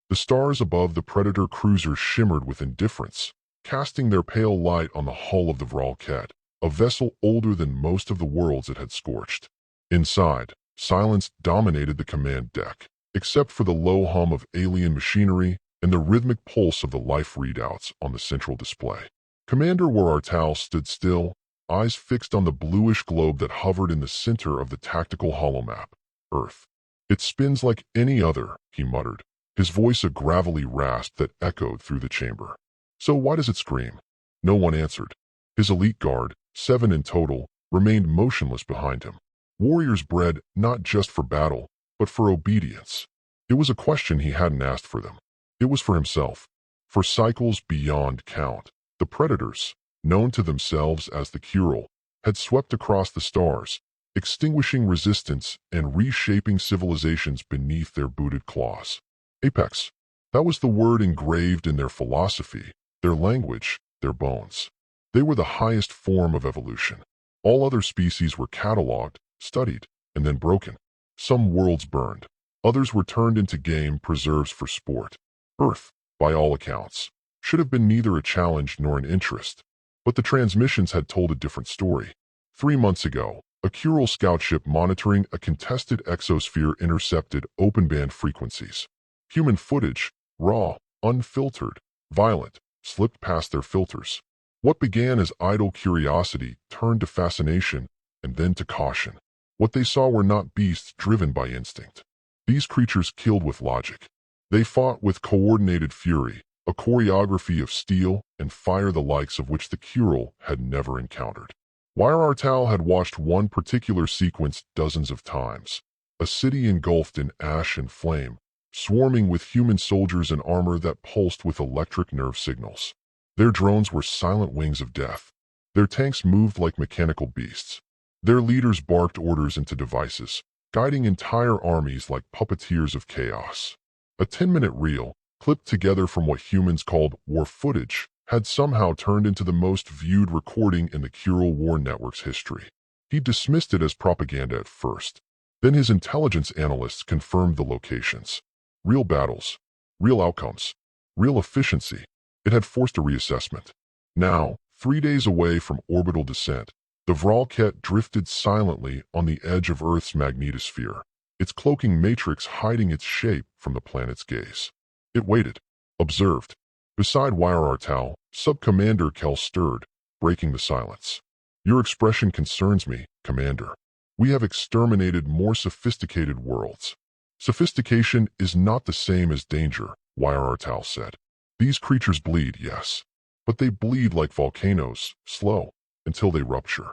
The stars above the Predator cruiser shimmered with indifference, casting their pale light on the hull of the Vralket, a vessel older than most of the worlds it had scorched. Inside, silence dominated the command deck, except for the low hum of alien machinery and the rhythmic pulse of the life readouts on the central display. Commander Warartal stood still, eyes fixed on the bluish globe that hovered in the center of the tactical holomap, Earth. "It spins like any other," he muttered, his voice a gravelly rasp that echoed through the chamber. "So why does it scream?" No one answered. His elite guard, 7 in total, remained motionless behind him. Warriors bred not just for battle, but for obedience. It was a question he hadn't asked for them. It was for himself. For cycles beyond count, the Predators, known to themselves as the Kural, had swept across the stars, extinguishing resistance and reshaping civilizations beneath their booted claws. Apex. That was the word engraved in their philosophy, their language, their bones. They were the highest form of evolution. All other species were catalogued, studied, and then broken. Some worlds burned. Others were turned into game preserves for sport. Earth, by all accounts, should have been neither a challenge nor an interest. But the transmissions had told a different story. 3 months ago, a Kural scout ship monitoring a contested exosphere intercepted open-band frequencies. Human footage, raw, unfiltered, violent, slipped past their filters. What began as idle curiosity turned to fascination and then to caution. What they saw were not beasts driven by instinct. These creatures killed with logic. They fought with coordinated fury, a choreography of steel and fire the likes of which the Kural had never encountered. Warartal had watched one particular sequence dozens of times. A city engulfed in ash and flame, swarming with human soldiers in armor that pulsed with electric nerve signals. Their drones were silent wings of death. Their tanks moved like mechanical beasts. Their leaders barked orders into devices, guiding entire armies like puppeteers of chaos. A 10-minute reel, clipped together from what humans called war footage, had somehow turned into the most viewed recording in the Kural War Network's history. He dismissed it as propaganda at first. Then his intelligence analysts confirmed the locations. Real battles, real outcomes, real efficiency. It had forced a reassessment. Now, 3 days away from orbital descent, the Vralket drifted silently on the edge of Earth's magnetosphere, its cloaking matrix hiding its shape from the planet's gaze. It waited, observed. Beside Warartal, Sub-Commander Kell stirred, breaking the silence. "Your expression concerns me, Commander. We have exterminated more sophisticated worlds." "Sophistication is not the same as danger," Warartal said. "These creatures bleed, yes, but they bleed like volcanoes, slow, until they rupture."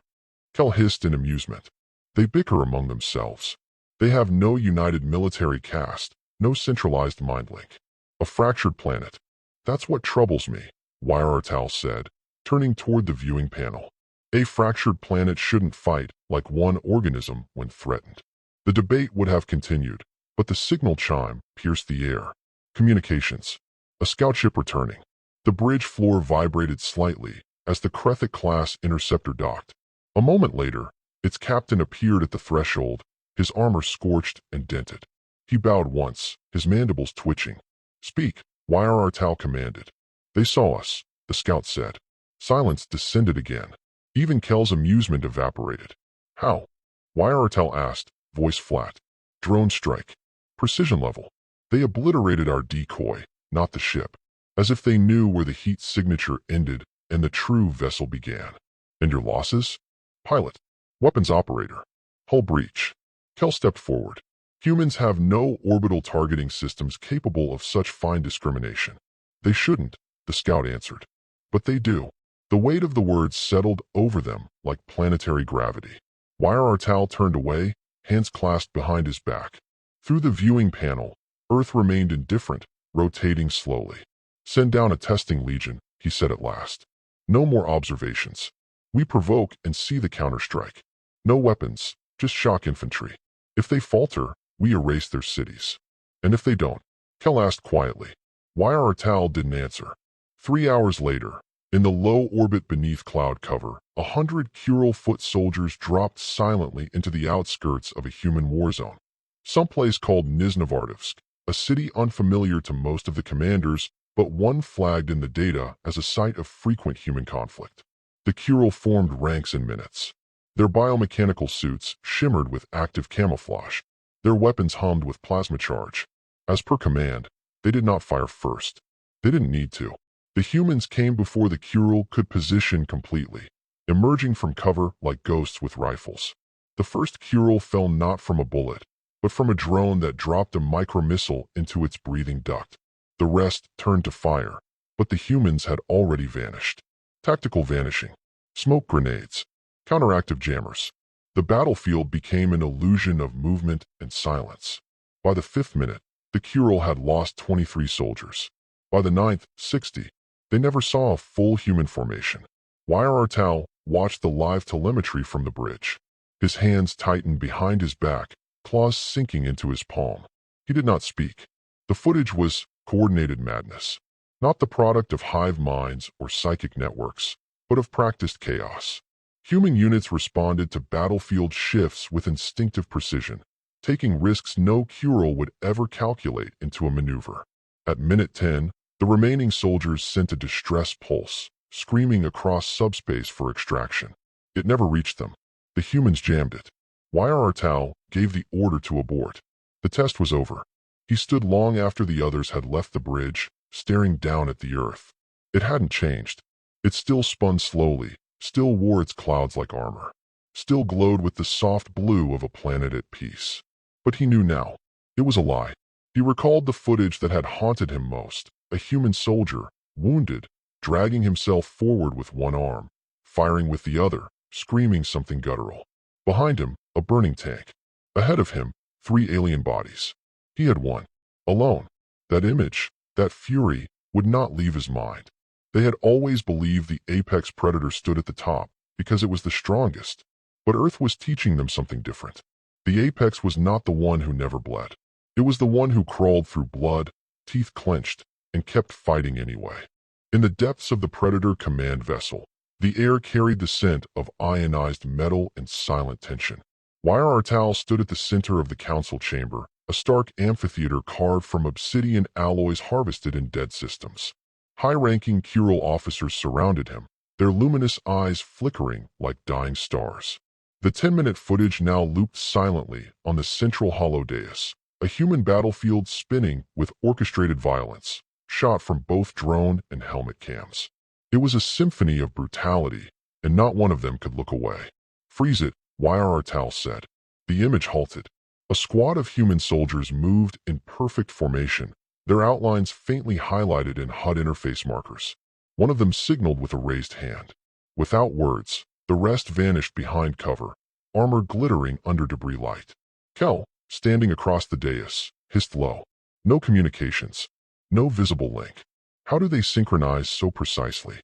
Kell hissed in amusement. "They bicker among themselves. They have no united military caste, no centralized mind link. A fractured planet. That's what troubles me," Warartal said, turning toward the viewing panel. "A fractured planet shouldn't fight like one organism when threatened." The debate would have continued, but the signal chime pierced the air. Communications. A scout ship returning. The bridge floor vibrated slightly as the Krethic-class interceptor docked. A moment later, its captain appeared at the threshold, his armor scorched and dented. He bowed once, his mandibles twitching. "Speak," Warartal commanded. "They saw us," the scout said. Silence descended again. Even Kell's amusement evaporated. "How?" Warartal asked, voice flat. "Drone strike. Precision level. They obliterated our decoy, not the ship. As if they knew where the heat signature ended and the true vessel began." "And your losses?" "Pilot. Weapons operator. Hull breach." Kell stepped forward. "Humans have no orbital targeting systems capable of such fine discrimination." "They shouldn't," the scout answered. "But they do." The weight of the words settled over them like planetary gravity. Warartal turned away, hands clasped behind his back. Through the viewing panel, Earth remained indifferent, rotating slowly. "Send down a testing legion," he said at last. "No more observations. We provoke and see the counterstrike. No weapons, just shock infantry. If they falter, we erase their cities." "And if they don't?" Kell asked quietly. Warartal didn't answer. 3 hours later, in the low orbit beneath cloud cover, 100 Kural foot soldiers dropped silently into the outskirts of a human war zone. Someplace called Nizhnevartovsk, a city unfamiliar to most of the commanders, but one flagged in the data as a site of frequent human conflict. The Kural formed ranks in minutes. Their biomechanical suits shimmered with active camouflage. Their weapons hummed with plasma charge. As per command, they did not fire first. They didn't need to. The humans came before the Kural could position completely, emerging from cover like ghosts with rifles. The first Kural fell not from a bullet, but from a drone that dropped a micromissile into its breathing duct. The rest turned to fire, but the humans had already vanished. Tactical vanishing, smoke grenades, counteractive jammers. The battlefield became an illusion of movement and silence. By the 5th minute, the Kural had lost 23 soldiers. By the 9th, 60. They never saw a full human formation. YRR watched the live telemetry from the bridge. His hands tightened behind his back, claws sinking into his palm. He did not speak. The footage was coordinated madness, not the product of hive minds or psychic networks, but of practiced chaos. Human units responded to battlefield shifts with instinctive precision, taking risks no Kural would ever calculate into a maneuver. At minute 10, the remaining soldiers sent a distress pulse, screaming across subspace for extraction. It never reached them. The humans jammed it. YRR gave the order to abort. The test was over. He stood long after the others had left the bridge, staring down at the earth. It hadn't changed. It still spun slowly, still wore its clouds like armor, still glowed with the soft blue of a planet at peace. But he knew now. It was a lie. He recalled the footage that had haunted him most, a human soldier, wounded, dragging himself forward with one arm, firing with the other, screaming something guttural. Behind him, a burning tank. Ahead of him, 3 alien bodies. He had won. Alone. That image, that fury, would not leave his mind. They had always believed the apex predator stood at the top because it was the strongest. But Earth was teaching them something different. The apex was not the one who never bled. It was the one who crawled through blood, teeth clenched, and kept fighting anyway. In the depths of the Predator command vessel, the air carried the scent of ionized metal and silent tension. YRR stood at the center of the council chamber, a stark amphitheater carved from obsidian alloys harvested in dead systems. High-ranking Kural officers surrounded him, their luminous eyes flickering like dying stars. The 10-minute footage now looped silently on the central hollow dais, a human battlefield spinning with orchestrated violence, shot from both drone and helmet cams. It was a symphony of brutality, and not one of them could look away. "Freeze it," YRR said. The image halted. A squad of human soldiers moved in perfect formation, their outlines faintly highlighted in HUD interface markers. One of them signaled with a raised hand. Without words, the rest vanished behind cover, armor glittering under debris light. Kel, standing across the dais, hissed low. No communications. No visible link. How do they synchronize so precisely?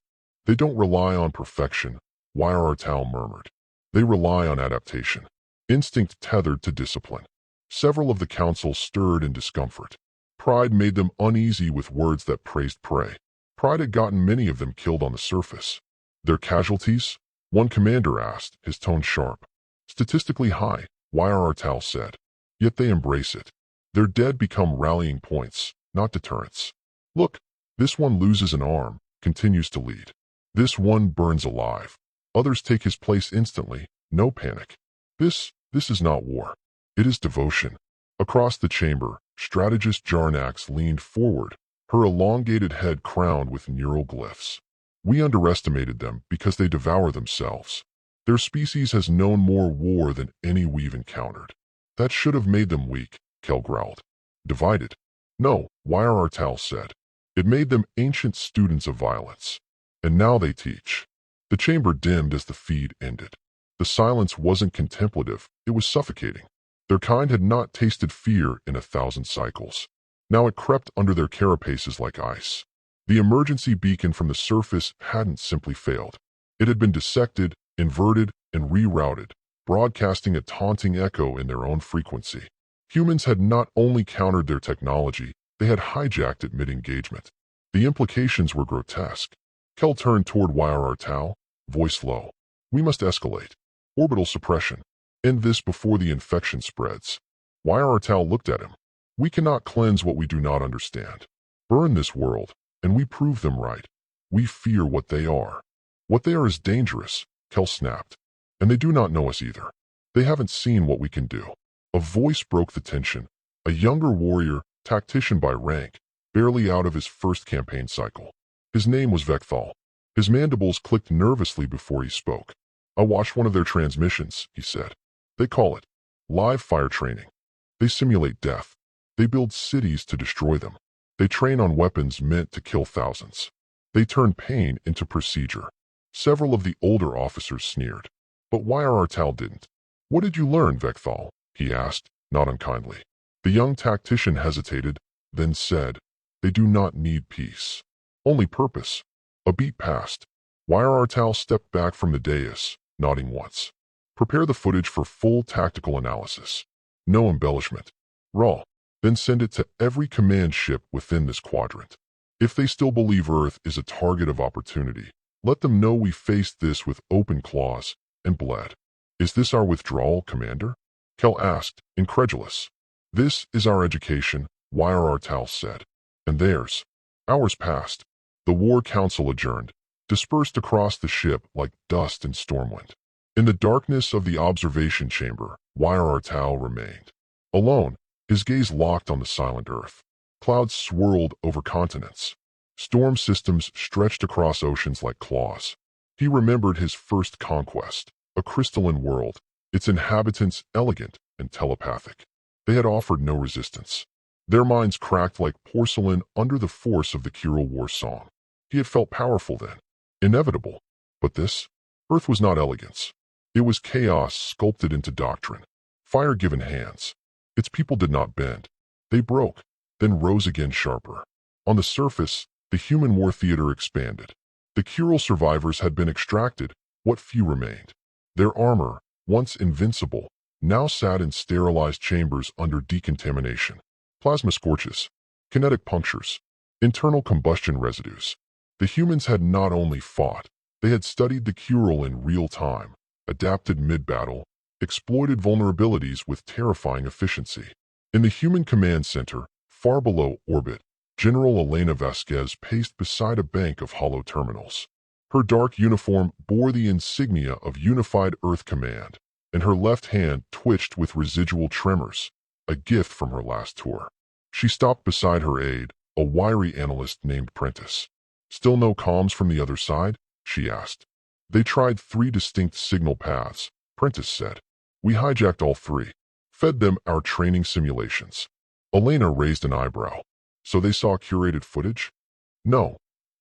They don't rely on perfection, YRR murmured. They rely on adaptation. Instinct tethered to discipline. Several of the council stirred in discomfort. Pride made them uneasy with words that praised prey. Pride had gotten many of them killed on the surface. Their casualties? One commander asked, his tone sharp. Statistically high, YRR said. Yet they embrace it. Their dead become rallying points, not deterrents. Look, this one loses an arm, continues to lead. This one burns alive. Others take his place instantly, no panic. This is not war. It is devotion. Across the chamber, strategist Jarnax leaned forward, her elongated head crowned with neural glyphs. We underestimated them because they devour themselves. Their species has known more war than any we've encountered. That should have made them weak, Kel growled. Divided? No, YRR said. It made them ancient students of violence. And now they teach. The chamber dimmed as the feed ended. The silence wasn't contemplative, it was suffocating. Their kind had not tasted fear in 1,000 cycles. Now it crept under their carapaces like ice. The emergency beacon from the surface hadn't simply failed. It had been dissected, inverted, and rerouted, broadcasting a taunting echo in their own frequency. Humans had not only countered their technology, they had hijacked it mid-engagement. The implications were grotesque. Kel turned toward YRR, voice low. We must escalate. Orbital suppression. End this before the infection spreads. YRR looked at him. We cannot cleanse what we do not understand. Burn this world, and we prove them right. We fear what they are. What they are is dangerous, Kel snapped. And they do not know us either. They haven't seen what we can do. A voice broke the tension. A younger warrior, tactician by rank, barely out of his first campaign cycle. His name was Vekthal. His mandibles clicked nervously before he spoke. I watched one of their transmissions, he said. They call it live fire training. They simulate death. They build cities to destroy them. They train on weapons meant to kill thousands. They turn pain into procedure. Several of the older officers sneered. But YRR didn't. What did you learn, Vekthal? He asked, not unkindly. The young tactician hesitated, then said, They do not need peace. Only purpose. A beat passed. YRR stepped back from the dais, nodding once. Prepare the footage for full tactical analysis. No embellishment. Raw. Then send it to every command ship within this quadrant. If they still believe Earth is a target of opportunity, let them know we faced this with open claws and bled. Is this our withdrawal, Commander? Kel asked, incredulous. This is our education, YRR said. And theirs. Hours passed. The War Council adjourned, dispersed across the ship like dust in stormwind. In the darkness of the observation chamber, YRR remained. Alone, his gaze locked on the silent Earth. Clouds swirled over continents. Storm systems stretched across oceans like claws. He remembered his first conquest, a crystalline world, its inhabitants elegant and telepathic. They had offered no resistance. Their minds cracked like porcelain under the force of the Kyril War song. He had felt powerful then, inevitable. But this? Earth was not elegance. It was chaos sculpted into doctrine. Fire given hands. Its people did not bend. They broke, then rose again sharper. On the surface, the human war theater expanded. The Kyril survivors had been extracted, what few remained. Their armor, once invincible, now sat in sterilized chambers under decontamination. Plasma scorches, kinetic punctures, internal combustion residues. The humans had not only fought, they had studied the Kyril in real time, adapted mid-battle, exploited vulnerabilities with terrifying efficiency. In the human command center, far below orbit, General Elena Vasquez paced beside a bank of hollow terminals. Her dark uniform bore the insignia of Unified Earth Command, and her left hand twitched with residual tremors, a gift from her last tour. She stopped beside her aide, a wiry analyst named Prentice. Still no comms from the other side? She asked. They tried 3 distinct signal paths, Prentice said. We hijacked all 3, fed them our training simulations. Elena raised an eyebrow. So they saw curated footage? No,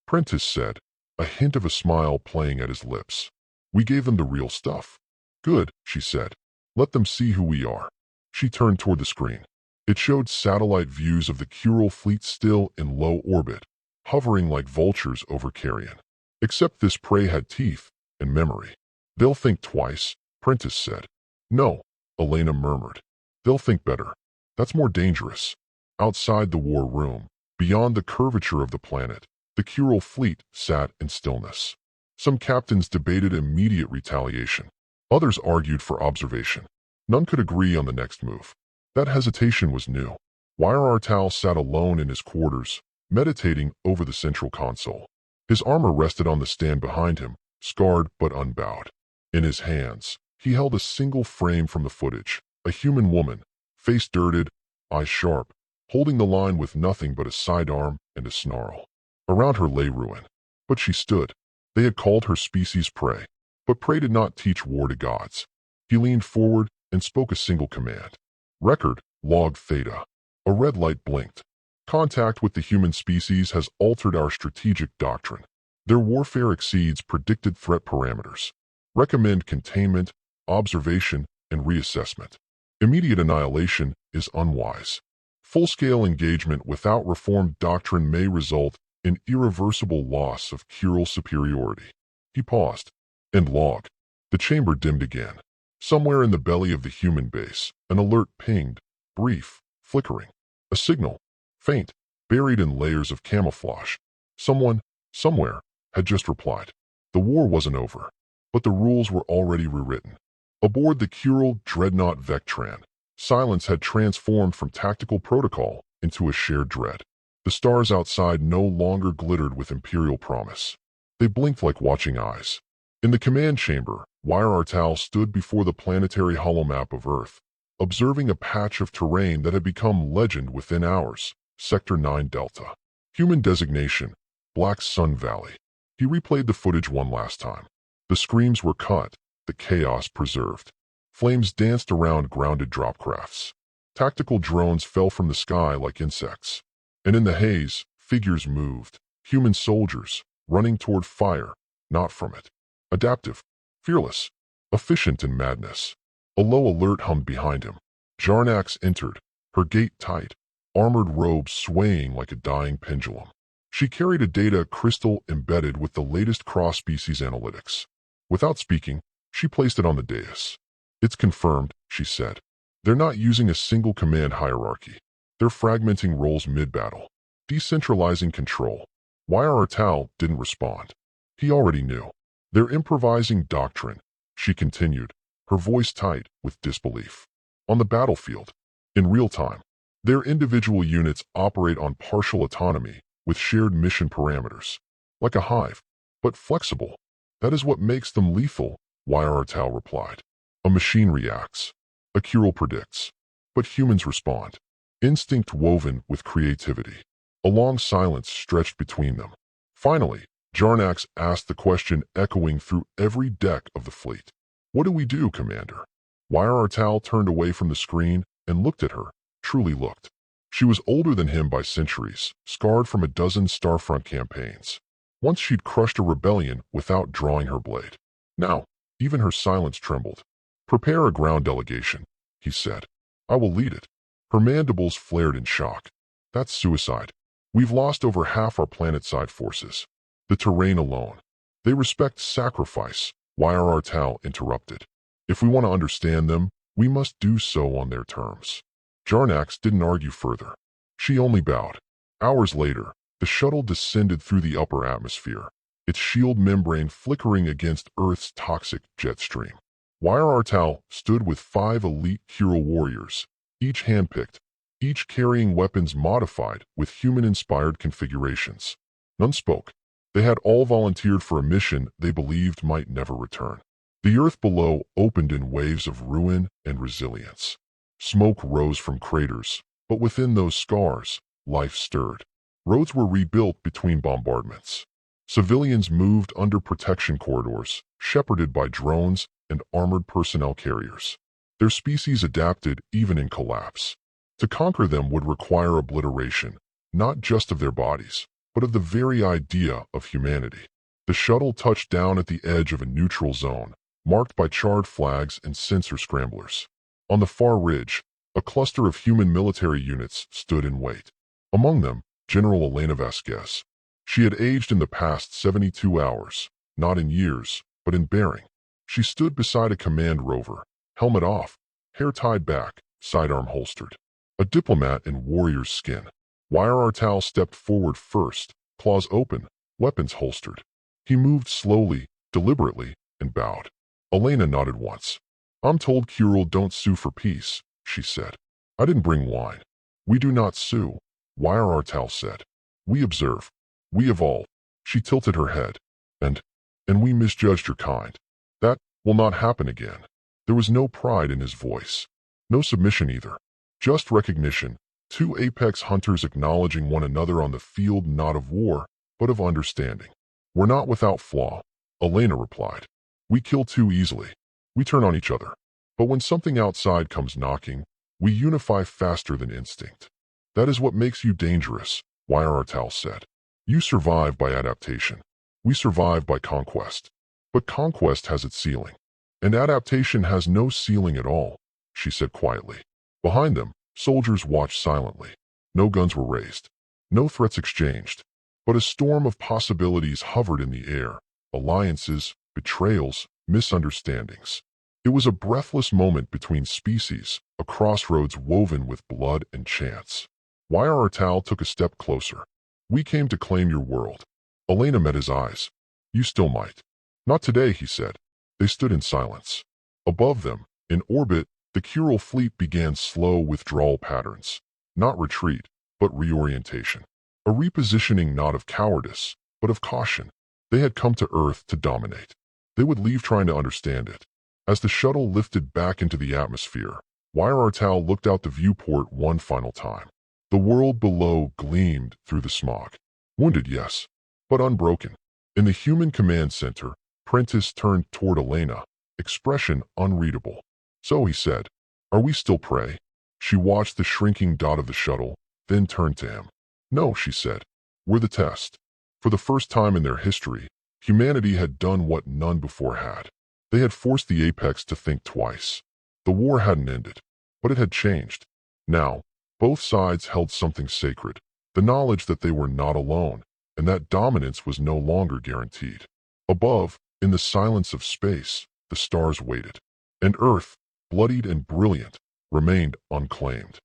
Prentice said, a hint of a smile playing at his lips. We gave them the real stuff. Good, she said. Let them see who we are. She turned toward the screen. It showed satellite views of the Kyril fleet still in low orbit, hovering like vultures over Carrion. Except this prey had teeth and memory. They'll think twice, Prentice said. No, Elena murmured. They'll think better. That's more dangerous. Outside the war room, beyond the curvature of the planet, the Kyril fleet sat in stillness. Some captains debated immediate retaliation. Others argued for observation. None could agree on the next move. That hesitation was new. YRR sat alone in his quarters, meditating over the central console. His armor rested on the stand behind him, scarred but unbowed. In his hands, he held a single frame from the footage, a human woman, face dirted, eyes sharp, holding the line with nothing but a sidearm and a snarl. Around her lay ruin. But she stood. They had called her species prey. But prey did not teach war to gods. He leaned forward and spoke a single command. Record, log theta. A red light blinked. Contact with the human species has altered our strategic doctrine. Their warfare exceeds predicted threat parameters. Recommend containment, observation, and reassessment. Immediate annihilation is unwise. Full-scale engagement without reformed doctrine may result in irreversible loss of Kyril superiority. He paused. And log. The chamber dimmed again. Somewhere in the belly of the human base, an alert pinged, brief, flickering. A signal, faint, buried in layers of camouflage. Someone, somewhere, had just replied. The war wasn't over, but the rules were already rewritten. Aboard the Kyril dreadnought Vectran, Silence had transformed from tactical protocol into a shared dread. The stars outside no longer glittered with imperial promise. They blinked like watching eyes. In the command chamber, Artal stood before the planetary holomap of Earth, observing a patch of terrain that had become legend within hours. Sector 9 Delta. Human designation, Black Sun Valley. He replayed the footage one last time. The screams were cut, the chaos preserved. Flames danced around grounded dropcrafts. Tactical drones fell from the sky like insects. And in the haze, figures moved. Human soldiers, running toward fire, not from it. Adaptive, fearless, efficient in madness. A low alert hummed behind him. Jarnax entered, her gait tight, armored robes swaying like a dying pendulum. She carried a data crystal embedded with the latest cross-species analytics. Without speaking, she placed it on the dais. It's confirmed, she said. They're not using a single command hierarchy. They're fragmenting roles mid-battle, decentralizing control. Artal didn't respond. He already knew. They're improvising doctrine, she continued, her voice tight with disbelief. On the battlefield, in real time, their individual units operate on partial autonomy with shared mission parameters. Like a hive, but flexible. That is what makes them lethal, Artal replied. A machine reacts. A Kirill predicts. But humans respond. Instinct woven with creativity. A long silence stretched between them. Finally, Jarnax asked the question echoing through every deck of the fleet. What do we do, Commander? Artal turned away from the screen and looked at her, truly looked. She was older than him by centuries, scarred from a dozen Starfront campaigns. Once she'd crushed a rebellion without drawing her blade. Now, even her silence trembled. Prepare a ground delegation, he said. I will lead it. Her mandibles flared in shock. That's suicide. We've lost over half our planet-side forces. The terrain alone. They respect sacrifice, Artal interrupted. If we want to understand them, we must do so on their terms. Jarnax didn't argue further. She only bowed. Hours later, the shuttle descended through the upper atmosphere, its shield membrane flickering against Earth's toxic jet stream. Artal stood with 5 elite hero warriors, each handpicked, each carrying weapons modified with human-inspired configurations. None spoke. They had all volunteered for a mission they believed might never return. The earth below opened in waves of ruin and resilience. Smoke rose from craters, but within those scars, life stirred. Roads were rebuilt between bombardments. Civilians moved under protection corridors, shepherded by drones and armored personnel carriers. Their species adapted even in collapse. To conquer them would require obliteration, not just of their bodies, but of the very idea of humanity. The shuttle touched down at the edge of a neutral zone, marked by charred flags and sensor scramblers. On the far ridge, a cluster of human military units stood in wait. Among them, General Elena Vasquez. She had aged in the past 72 hours, not in years, but in bearing. She stood beside a command rover, helmet off, hair tied back, sidearm holstered. A diplomat in warrior's skin. Artal stepped forward first, claws open, weapons holstered. He moved slowly, deliberately, and bowed. Elena nodded once. I'm told Kirill don't sue for peace, she said. I didn't bring wine. We do not sue, Artal said. We observe. We evolve. She tilted her head. And we misjudged your kind. That will not happen again. There was no pride in his voice. No submission either. Just recognition. 2 apex hunters acknowledging one another on the field not of war, but of understanding. We're not without flaw, Elena replied. We kill too easily. We turn on each other. But when something outside comes knocking, we unify faster than instinct. That is what makes you dangerous, Artal said. You survive by adaptation. We survive by conquest. But conquest has its ceiling. And adaptation has no ceiling at all, she said quietly. Behind them, soldiers watched silently. No guns were raised. No threats exchanged. But a storm of possibilities hovered in the air. Alliances, betrayals, misunderstandings. It was a breathless moment between species, a crossroads woven with blood and chance. Artal took a step closer. We came to claim your world. Elena met his eyes. You still might. Not today, he said. They stood in silence. Above them, in orbit, The Kural fleet began slow withdrawal patterns. Not retreat, but reorientation. A repositioning not of cowardice, but of caution. They had come to Earth to dominate. They would leave trying to understand it. As the shuttle lifted back into the atmosphere, Weyerartau looked out the viewport one final time. The world below gleamed through the smog. Wounded, yes, but unbroken. In the human command center, Prentice turned toward Elena, expression unreadable. So he said, "Are we still prey?" She watched the shrinking dot of the shuttle, then turned to him. "No," she said. "We're the test." For the first time in their history, humanity had done what none before had. They had forced the apex to think twice. The war hadn't ended, but it had changed. Now, both sides held something sacred, the knowledge that they were not alone, and that dominance was no longer guaranteed. Above, in the silence of space, the stars waited, and Earth, bloodied and brilliant, remained unclaimed.